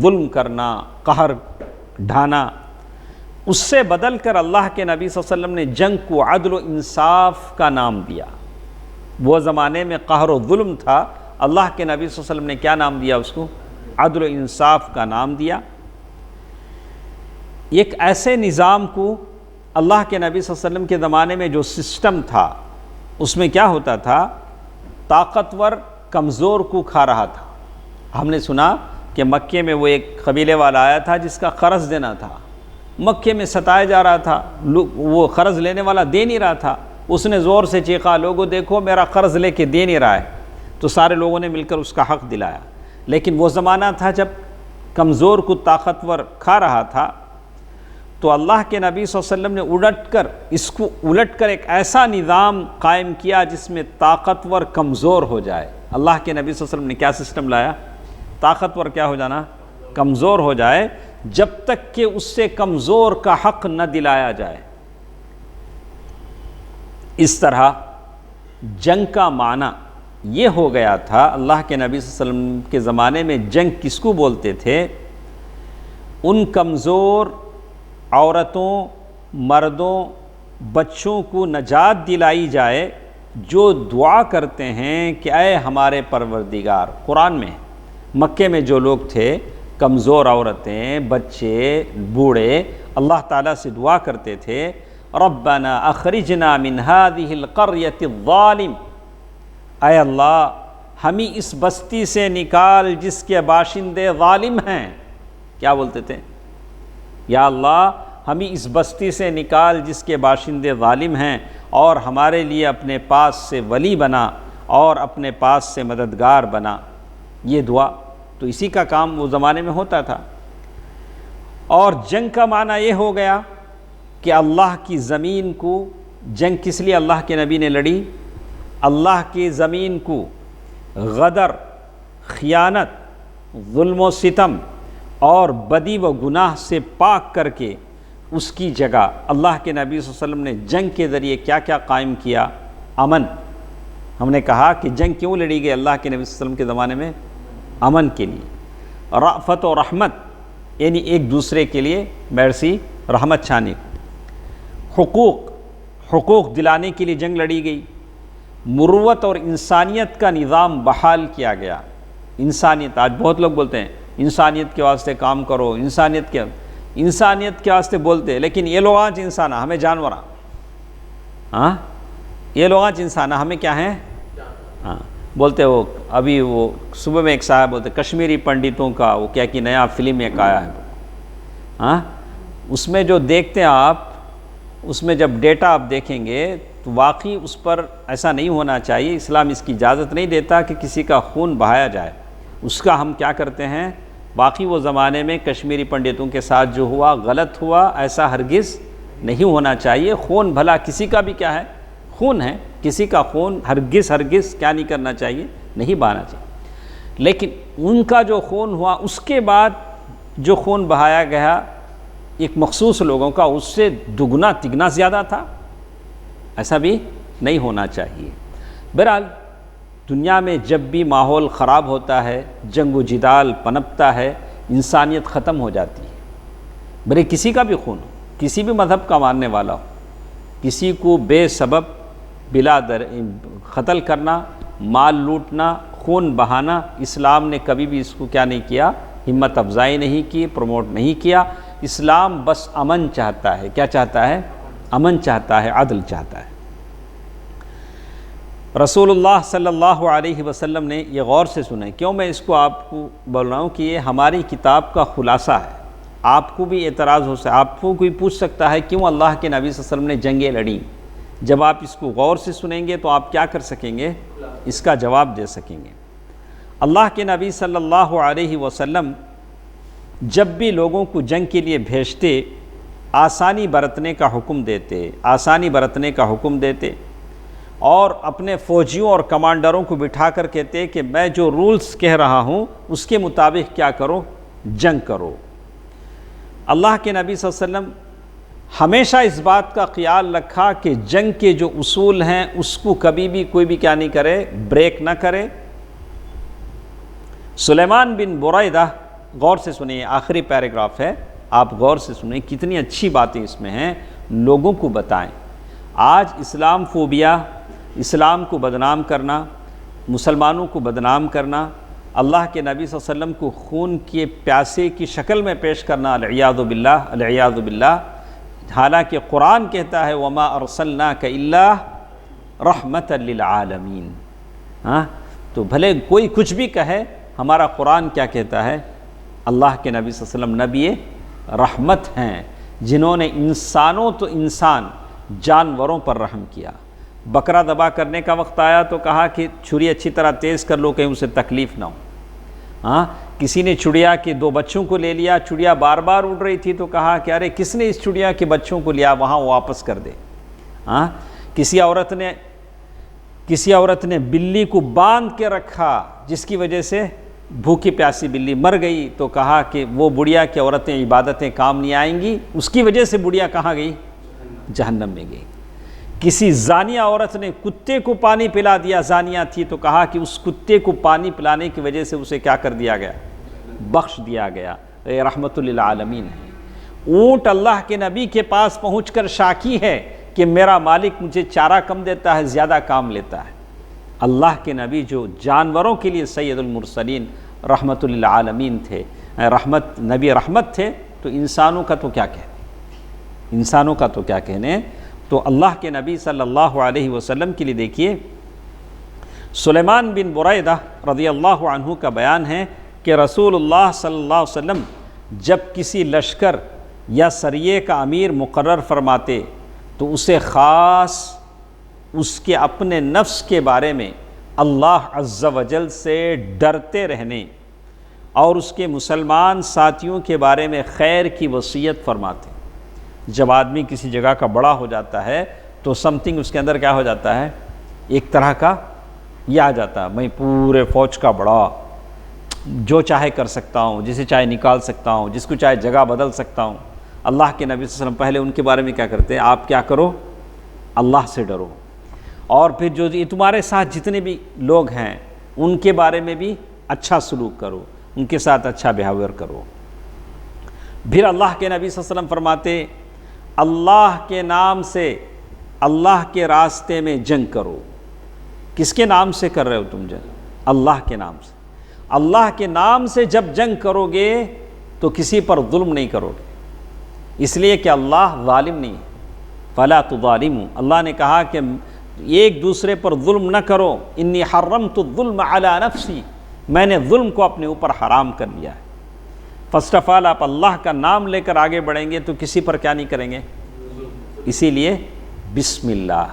ظلم کرنا، قہر ڈھانا۔ اس سے بدل کر اللہ کے نبی صلی اللہ علیہ وسلم نے جنگ کو عدل و انصاف کا نام دیا۔ وہ زمانے میں قہر و ظلم تھا، اللہ کے نبی صلی اللہ علیہ وسلم نے کیا نام دیا اس کو؟ عدل و انصاف کا نام دیا۔ ایک ایسے نظام کو اللہ کے نبی صلی اللہ علیہ وسلم کے زمانے میں جو سسٹم تھا اس میں کیا ہوتا تھا؟ طاقتور کمزور کو کھا رہا تھا۔ ہم نے سنا کہ مکے میں وہ ایک قبیلے والا آیا تھا جس کا قرض دینا تھا، مکے میں ستایا جا رہا تھا، وہ قرض لینے والا دے نہیں رہا تھا، اس نے زور سے چیخا، لوگوں دیکھو میرا قرض لے کے دے نہیں رہا ہے، تو سارے لوگوں نے مل کر اس کا حق دلایا۔ لیکن وہ زمانہ تھا جب کمزور کو طاقتور کھا رہا تھا، تو اللہ کے نبی صلی اللہ علیہ وسلم نے اس کو الٹ کر ایک ایسا نظام قائم کیا جس میں طاقتور کمزور ہو جائے۔ اللہ کے نبی صلی اللہ علیہ وسلم نے کیا سسٹم لایا؟ طاقتور کیا ہو جانا؟ کمزور ہو جائے، جب تک کہ اس سے کمزور کا حق نہ دلایا جائے۔ اس طرح جنگ کا معنی یہ ہو گیا تھا، اللہ کے نبی صلی اللہ علیہ وسلم کے زمانے میں جنگ کس کو بولتے تھے؟ ان کمزور عورتوں، مردوں، بچوں کو نجات دلائی جائے جو دعا کرتے ہیں کہ اے ہمارے پروردگار۔ قرآن میں مکے میں جو لوگ تھے، کمزور عورتیں، بچے، بوڑھے، اللہ تعالیٰ سے دعا کرتے تھے، ربنا اخرجنا من هذه القرية الظالم، اے اللہ ہمیں اس بستی سے نکال جس کے باشندے ظالم ہیں۔ کیا بولتے تھے؟ یا اللہ ہمیں اس بستی سے نکال جس کے باشندے ظالم ہیں، اور ہمارے لیے اپنے پاس سے ولی بنا اور اپنے پاس سے مددگار بنا۔ یہ دعا تو اسی کا کام وہ زمانے میں ہوتا تھا۔ اور جنگ کا معنی یہ ہو گیا کہ اللہ کی زمین کو، جنگ کس لیے اللہ کے نبی نے لڑی؟ اللہ کی زمین کو غدر، خیانت، ظلم و ستم اور بدی و گناہ سے پاک کر کے اس کی جگہ اللہ کے نبی صلی اللہ علیہ وسلم نے جنگ کے ذریعے کیا کیا قائم کیا؟ امن۔ ہم نے کہا کہ جنگ کیوں لڑی گئی اللہ کے نبی صلی اللہ علیہ وسلم کے زمانے میں؟ امن کے لیے۔ رأفت و رحمت، یعنی ایک دوسرے کے لیے مرسی، رحمت چھانے کو۔ حقوق دلانے کے لیے جنگ لڑی گئی۔ مروت اور انسانیت کا نظام بحال کیا گیا۔ انسانیت، آج بہت لوگ بولتے ہیں انسانیت کے واسطے کام کرو، انسانیت کے واسطے بولتے، لیکن یہ لوگ آج انسان، ہمیں جانور، ہاں یہ لوگ آج انسان، ہمیں کیا ہیں؟ ہاں بولتے وہ ابھی وہ صبح میں ایک صاحب بولتے کشمیری پنڈتوں کا وہ کیا کہ نیا فلم ایک آیا ہے، ہاں اس میں جو دیکھتے ہیں آپ، اس میں جب ڈیٹا آپ دیکھیں گے تو واقعی اس پر ایسا نہیں ہونا چاہیے۔ اسلام اس کی اجازت نہیں دیتا کہ کسی کا خون بہایا جائے۔ اس کا ہم کیا کرتے ہیں؟ باقی وہ زمانے میں کشمیری پنڈتوں کے ساتھ جو ہوا غلط ہوا، ایسا ہرگز نہیں ہونا چاہیے۔ خون بھلا کسی کا بھی کیا ہے؟ خون ہے، کسی کا خون ہرگز کیا نہیں کرنا چاہیے؟ نہیں بہانا چاہیے۔ لیکن ان کا جو خون ہوا اس کے بعد جو خون بہایا گیا ایک مخصوص لوگوں کا، اس سے دگنا تگنا زیادہ تھا، ایسا بھی نہیں ہونا چاہیے۔ بہرحال دنیا میں جب بھی ماحول خراب ہوتا ہے، جنگ و جدال پنپتا ہے، انسانیت ختم ہو جاتی ہے۔ بھلے کسی کا بھی خون ہو، کسی بھی مذہب کا ماننے والا ہو، کسی کو بے سبب بلا قتل کرنا، مال لوٹنا، خون بہانا، اسلام نے کبھی بھی اس کو کیا نہیں کیا؟ ہمت افزائی نہیں کی، پروموٹ نہیں کیا۔ اسلام بس امن چاہتا ہے. کیا چاہتا ہے؟ امن چاہتا ہے، عدل چاہتا ہے. رسول اللہ صلی اللہ علیہ وسلم نے یہ غور سے سنا ہے. کیوں میں اس کو آپ کو بول رہا ہوں کہ یہ ہماری کتاب کا خلاصہ ہے. آپ کو بھی اعتراض ہو سکتا ہے، آپ کو کوئی پوچھ سکتا ہے کیوں اللہ کے نبی صلی اللہ علیہ وسلم نے جنگیں لڑیں. جب آپ اس کو غور سے سنیں گے تو آپ کیا کر سکیں گے؟ اس کا جواب دے سکیں گے. اللہ کے نبی صلی اللہ علیہ وسلم جب بھی لوگوں کو جنگ کے لیے بھیجتے آسانی برتنے کا حکم دیتے، آسانی برتنے کا حکم دیتے، اور اپنے فوجیوں اور کمانڈروں کو بٹھا کر کہتے کہ میں جو رولز کہہ رہا ہوں اس کے مطابق کیا کرو؟ جنگ کرو. اللہ کے نبی صلی اللہ علیہ وسلم ہمیشہ اس بات کا خیال رکھا کہ جنگ کے جو اصول ہیں اس کو کبھی بھی کوئی بھی کیا نہیں کرے؟ بریک نہ کرے. سلیمان بن بریدہ، غور سے سنیں، آخری پیراگراف ہے، آپ غور سے سنیں، کتنی اچھی باتیں اس میں ہیں، لوگوں کو بتائیں. آج اسلام فوبیا، اسلام کو بدنام کرنا، مسلمانوں کو بدنام کرنا، اللہ کے نبی صلی اللہ علیہ وسلم کو خون کے پیاسے کی شکل میں پیش کرنا، العیاذ باللہ، العیاذ باللہ. حالانکہ قرآن کہتا ہے وَمَا أَرْسَلْنَاكَ إِلَّا رَحْمَةً لِلْعَالَمِينَ. ہاں تو بھلے کوئی کچھ بھی کہے، ہمارا قرآن کیا کہتا ہے؟ اللہ کے نبی صلی اللہ علیہ وسلم نبی رحمت ہیں، جنہوں نے انسانوں تو انسان جانوروں پر رحم کیا. بکرا ذبح کرنے کا وقت آیا تو کہا کہ چھری اچھی طرح تیز کر لو کہیں اسے تکلیف نہ ہو. ہاں کسی نے چڑیا کے 2 بچوں کو لے لیا، چڑیا بار بار اڑ رہی تھی تو کہا کہ ارے کس نے اس چڑیا کے بچوں کو لیا، وہاں واپس کر دے. ہاں کسی عورت نے بلی کو باندھ کے رکھا جس کی وجہ سے بھوکی پیاسی بلی مر گئی تو کہا کہ وہ بڑھیا کی عورتیں عبادتیں کام نہیں آئیں گی، اس کی وجہ سے بڑھیا کہاں گئی؟ جہنم میں گئی. کسی زانیہ عورت نے کتے کو پانی پلا دیا، زانیہ تھی تو کہا کہ اس کتے کو پانی پلانے کی وجہ سے اسے کیا کر دیا گیا؟ بخش دیا گیا. اے رحمت للعالمین ہے. اونٹ اللہ کے نبی کے پاس پہنچ کر شاکی ہے کہ میرا مالک مجھے چارہ کم دیتا ہے، زیادہ کام لیتا ہے. اللہ کے نبی جو جانوروں کے لیے سید المرسلین رحمت للعالمین تھے، نبی رحمت تھے، تو انسانوں کا تو کیا کہنے، انسانوں کا تو کیا کہنے. تو اللہ کے نبی صلی اللہ علیہ وسلم کے لیے دیکھیے، سلیمان بن بریدہ رضی اللہ عنہ کا بیان ہے کہ رسول اللہ صلی اللہ علیہ وسلم جب کسی لشکر یا سریے کا امیر مقرر فرماتے تو اسے خاص اس کے اپنے نفس کے بارے میں اللہ عز و جل سے ڈرتے رہنے اور اس کے مسلمان ساتھیوں کے بارے میں خیر کی وصیت فرماتے. جب آدمی کسی جگہ کا بڑا ہو جاتا ہے تو سم تھنگ اس کے اندر کیا ہو جاتا ہے؟ ایک طرح کا یہ آ جاتا ہے، میں پورے فوج کا بڑا، جو چاہے کر سکتا ہوں، جسے چاہے نکال سکتا ہوں، جس کو چاہے جگہ بدل سکتا ہوں. اللہ کے نبی صلی اللہ علیہ وسلم پہلے ان کے بارے میں کیا کرتے ہیں؟ آپ کیا کرو؟ اللہ سے ڈرو. اور پھر جو یہ تمہارے ساتھ جتنے بھی لوگ ہیں ان کے بارے میں بھی اچھا سلوک کرو، ان کے ساتھ اچھا بیہیویئر کرو. پھر اللہ کے نبی صلی اللہ علیہ وسلم فرماتے اللہ کے نام سے اللہ کے راستے میں جنگ کرو. کس کے نام سے کر رہے ہو تم جنگ؟ اللہ کے نام سے. اللہ کے نام سے جب جنگ کرو گے تو کسی پر ظلم نہیں کرو گے، اس لیے کہ اللہ ظالم نہیں ہے. فلا تظالموا، اللہ نے کہا کہ ایک دوسرے پر ظلم نہ کرو. انی حرمت الظلم علی نفسی، میں نے ظلم کو اپنے اوپر حرام کر لیا ہے. فرسٹ آف آل آپ اللہ کا نام لے کر آگے بڑھیں گے تو کسی پر کیا نہیں کریں گے؟ اسی لیے بسم اللہ،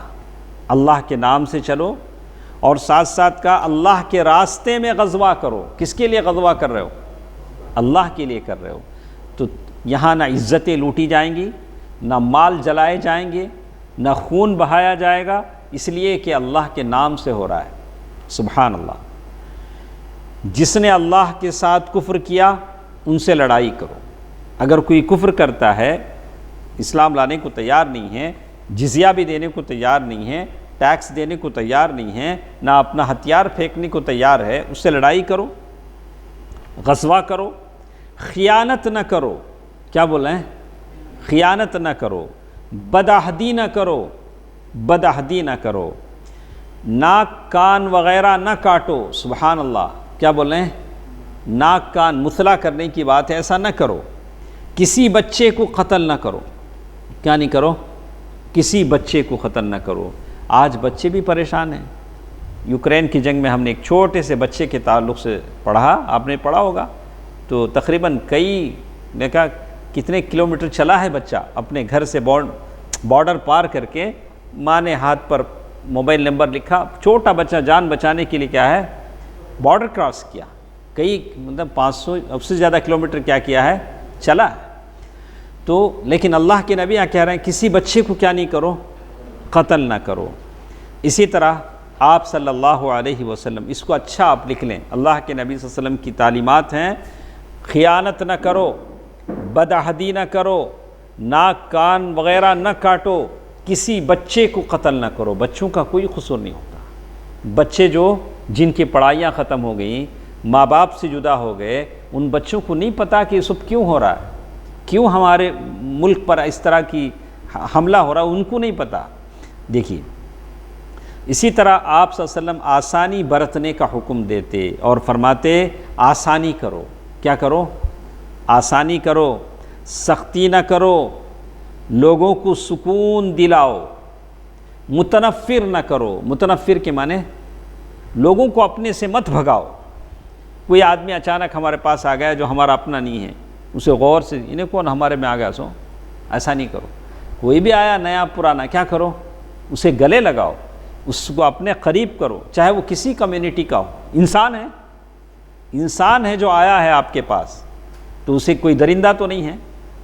اللہ کے نام سے چلو، اور ساتھ ساتھ کا اللہ کے راستے میں غزوہ کرو. کس کے لیے غزوہ کر رہے ہو؟ اللہ کے لیے کر رہے ہو. تو یہاں نہ عزتیں لوٹی جائیں گی، نہ مال جلائے جائیں گے، نہ خون بہایا جائے گا، اس لیے کہ اللہ کے نام سے ہو رہا ہے. سبحان اللہ. جس نے اللہ کے ساتھ کفر کیا ان سے لڑائی کرو. اگر کوئی کفر کرتا ہے، اسلام لانے کو تیار نہیں ہے، جزیہ بھی دینے کو تیار نہیں ہے، ٹیکس دینے کو تیار نہیں ہے، نہ اپنا ہتھیار پھینکنے کو تیار ہے، اس سے لڑائی کرو، غزوہ کرو. خیانت نہ کرو. کیا بولیں؟ خیانت نہ کرو، بدعہدی نہ کرو، بدعہدی نہ کرو، ناک کان وغیرہ نہ کاٹو. سبحان اللہ. کیا بولیں؟ ناک کان مثلا کرنے کی بات ہے، ایسا نہ کرو. کسی بچے کو قتل نہ کرو. کیا نہیں کرو؟ کسی بچے کو قتل نہ کرو. آج بچے بھی پریشان ہیں. یوکرین کی جنگ میں ہم نے ایک چھوٹے سے بچے کے تعلق سے پڑھا، آپ نے پڑھا ہوگا، تو تقریباً میں کہا کتنے کلومیٹر چلا ہے بچہ اپنے گھر سے بارڈر پار کر کے، ماں نے ہاتھ پر موبائل نمبر لکھا، چھوٹا بچہ جان بچانے کے لیے کیا ہے بارڈر کراس کیا، مطلب 500 اب سے زیادہ کلومیٹر کیا ہے چلا ہے. تو لیکن اللہ کے نبی کہہ رہے ہیں کسی بچے کو کیا نہیں کرو؟ قتل نہ کرو. اسی طرح آپ صلی اللہ علیہ وسلم، اس کو اچھا آپ لکھ لیں، اللہ کے نبی صلی اللہ علیہ وسلم کی تعلیمات ہیں، خیانت نہ کرو، بدعہدی نہ کرو، ناک کان وغیرہ نہ کاٹو، کسی بچے کو قتل نہ کرو. بچوں کا کوئی قصور نہیں ہوتا. بچے جن کی پڑھائیاں ختم ہو گئیں، ماں باپ سے جدا ہو گئے، ان بچوں کو نہیں پتہ کہ یہ سب کیوں ہو رہا ہے، کیوں ہمارے ملک پر اس طرح کی حملہ ہو رہا ہے، ان کو نہیں پتہ. دیکھیے اسی طرح آپ صلی اللہ علیہ وسلم آسانی برتنے کا حکم دیتے اور فرماتے آسانی کرو. کیا کرو؟ آسانی کرو، سختی نہ کرو، لوگوں کو سکون دلاؤ، متنفر نہ کرو. متنفر کے معنی لوگوں کو اپنے سے مت بھگاؤ. کوئی آدمی اچانک ہمارے پاس آ گیا جو ہمارا اپنا نہیں ہے، اسے غور سے انہیں کون ہمارے میں آ گیا سو، ایسا نہیں کرو. کوئی بھی آیا نیا پرانا، کیا کرو؟ اسے گلے لگاؤ، اس کو اپنے قریب کرو، چاہے وہ کسی کمیونٹی کا ہو. انسان ہے جو آیا ہے آپ کے پاس، تو اسے کوئی درندہ تو نہیں ہے.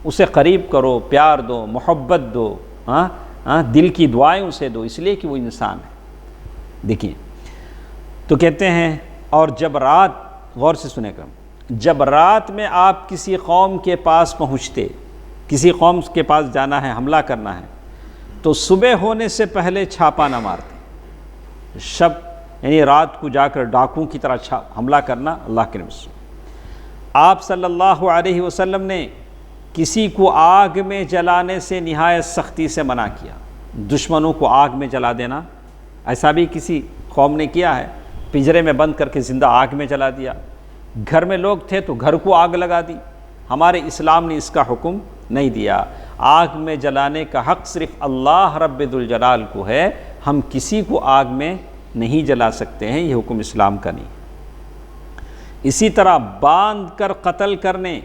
اسے قریب کرو، پیار دو، محبت دو، دل کی دعائیں اسے دو، اس لیے کہ وہ انسان ہے. دیکھیے تو کہتے ہیں اور جب رات، غور سے سنیں کرم، جب رات میں آپ کسی قوم کے پاس پہنچتے، کسی قوم کے پاس جانا ہے، حملہ کرنا ہے، تو صبح ہونے سے پہلے چھاپا نہ مارتے. شب یعنی رات کو جا کر ڈاکوں کی طرح حملہ کرنا اللہ کے نبی. آپ صلی اللہ علیہ وسلم نے کسی کو آگ میں جلانے سے نہایت سختی سے منع کیا. دشمنوں کو آگ میں جلا دینا، ایسا بھی کسی قوم نے کیا ہے، پنجرے میں بند کر کے زندہ آگ میں جلا دیا. گھر میں لوگ تھے تو گھر کو آگ لگا دی. ہمارے اسلام نے اس کا حکم نہیں دیا. آگ میں جلانے کا حق صرف اللہ رب ذوالجلال کو ہے، ہم کسی کو آگ میں نہیں جلا سکتے ہیں، یہ حکم اسلام کا نہیں. اسی طرح باندھ کر قتل کرنے،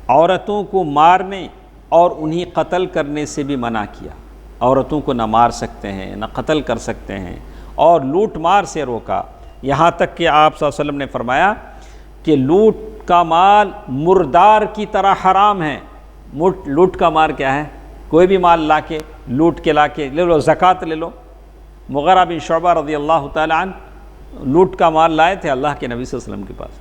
عورتوں کو مارنے اور انہیں قتل کرنے سے بھی منع کیا. عورتوں کو نہ مار سکتے ہیں نہ قتل کر سکتے ہیں، اور لوٹ مار سے روکا. یہاں تک کہ آپ صلی اللہ علیہ وسلم نے فرمایا کہ لوٹ کا مال مردار کی طرح حرام ہے. لوٹ کا مال کیا ہے؟ کوئی بھی مال لا کے لوٹ کے لا کے لے لو، زکوٰۃ لے لو. مغیرہ بن شعبہ رضی اللہ تعالی عنہ لوٹ کا مال لائے تھے اللہ کے نبی صلی اللہ علیہ وسلم کے پاس.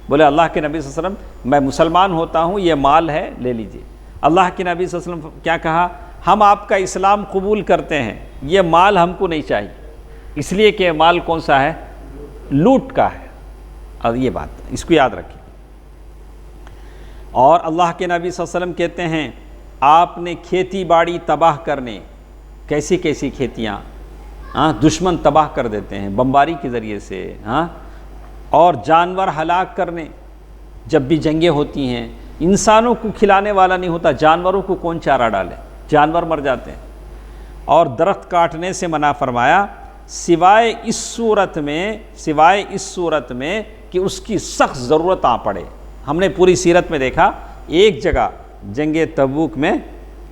بولے اللہ کے نبی صلی اللہ علیہ وسلم میں مسلمان ہوتا ہوں، یہ مال ہے لے لیجئے. اللہ کے نبی صلی اللہ علیہ وسلم کیا کہا؟ ہم آپ کا اسلام قبول کرتے ہیں، یہ مال ہم کو نہیں چاہیے، اس لیے کہ مال کون سا ہے؟ لوٹ کا ہے. اور یہ بات اس کو یاد رکھیں. اور اللہ کے نبی صلی اللہ علیہ وسلم کہتے ہیں آپ نے کھیتی باڑی تباہ کرنے، کیسی کیسی کھیتیاں دشمن تباہ کر دیتے ہیں بمباری کے ذریعے سے، اور جانور ہلاک کرنے. جب بھی جنگیں ہوتی ہیں انسانوں کو کھلانے والا نہیں ہوتا، جانوروں کو کون چارہ ڈالے، جانور مر جاتے ہیں. اور درخت کاٹنے سے منع فرمایا، سوائے اس صورت میں کہ اس کی سخت ضرورت آ پڑے. ہم نے پوری سیرت میں دیکھا، ایک جگہ جنگ تبوک میں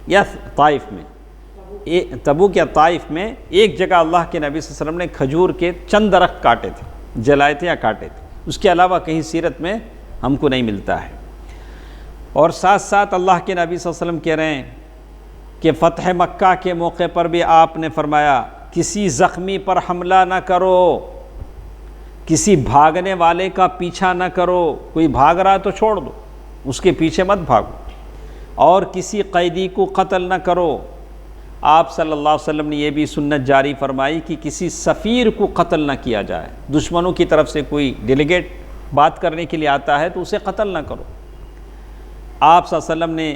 یا طائف میں، تبوک یا طائف میں ایک جگہ اللہ کے نبی صلی اللہ علیہ وسلم نے کھجور کے چند درخت کاٹے تھے، جلائے تھے یا کاٹے تھے. اس کے علاوہ کہیں سیرت میں ہم کو نہیں ملتا ہے. اور ساتھ ساتھ اللہ کے نبی صلی اللہ علیہ وسلم کہہ رہے ہیں کہ فتح مکہ کے موقع پر بھی آپ نے فرمایا کسی زخمی پر حملہ نہ کرو، کسی بھاگنے والے کا پیچھا نہ کرو. کوئی بھاگ رہا ہے تو چھوڑ دو، اس کے پیچھے مت بھاگو. اور کسی قیدی کو قتل نہ کرو. آپ صلی اللہ علیہ وسلم نے یہ بھی سنت جاری فرمائی کہ کسی سفیر کو قتل نہ کیا جائے. دشمنوں کی طرف سے کوئی ڈیلیگیٹ بات کرنے کے لیے آتا ہے تو اسے قتل نہ کرو. آپ صلی اللہ علیہ وسلم نے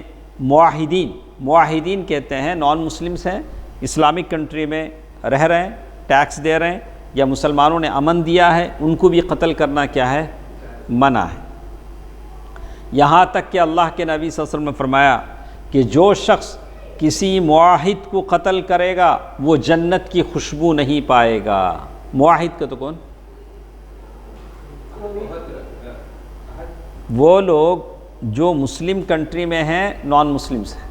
معاہدین کہتے ہیں نان مسلمس ہیں، اسلامک کنٹری میں رہ رہے ہیں، ٹیکس دے رہے ہیں، یا مسلمانوں نے امن دیا ہے، ان کو بھی قتل کرنا کیا ہے؟ منع ہے. یہاں تک کہ اللہ کے نبی صلی اللہ علیہ وسلم نے فرمایا کہ جو شخص کسی معاہد کو قتل کرے گا وہ جنت کی خوشبو نہیں پائے گا۔ معاہد کا تو کون؟ وہ لوگ جو مسلم کنٹری میں ہیں، نان مسلمس ہیں،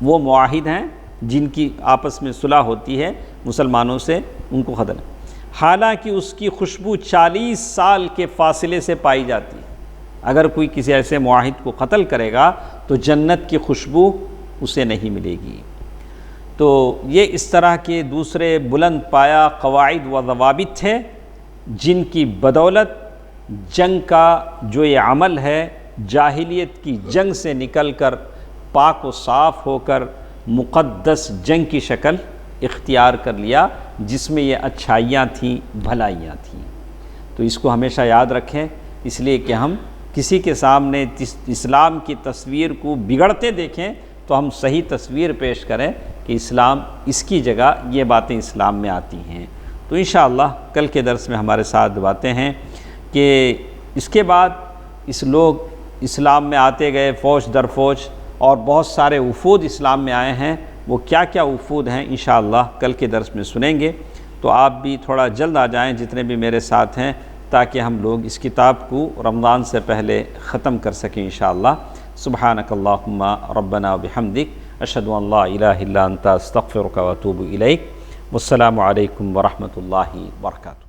وہ معاہد ہیں جن کی آپس میں صلح ہوتی ہے مسلمانوں سے، ان کو قتل، حالانکہ اس کی خوشبو 40 سال کے فاصلے سے پائی جاتی ہے۔ اگر کوئی کسی ایسے معاہد کو قتل کرے گا تو جنت کی خوشبو اسے نہیں ملے گی۔ تو یہ اس طرح کے دوسرے بلند پایہ قواعد و ضوابط تھے جن کی بدولت جنگ کا جو یہ عمل ہے جاہلیت کی جنگ سے نکل کر پاک و صاف ہو کر مقدس جنگ کی شکل اختیار کر لیا، جس میں یہ اچھائیاں تھیں، بھلائیاں تھیں۔ تو اس کو ہمیشہ یاد رکھیں، اس لیے کہ ہم کسی کے سامنے اسلام کی تصویر کو بگڑتے دیکھیں تو ہم صحیح تصویر پیش کریں کہ اسلام، اس کی جگہ یہ باتیں اسلام میں آتی ہیں۔ تو انشاءاللہ کل کے درس میں ہمارے ساتھ باتیں ہیں کہ اس کے بعد اس لوگ اسلام میں آتے گئے فوج در فوج، اور بہت سارے وفود اسلام میں آئے ہیں، وہ کیا کیا وفود ہیں انشاءاللہ کل کے درس میں سنیں گے۔ تو آپ بھی تھوڑا جلد آ جائیں جتنے بھی میرے ساتھ ہیں، تاکہ ہم لوگ اس کتاب کو رمضان سے پہلے ختم کر سکیں انشاءاللہ۔ سبحانک اللہم ربنا وبحمدک، اشہد ان لا الہ الا انت استغفرک واتوب الیک۔ والسلام علیکم ورحمۃ اللہ وبرکاتہ۔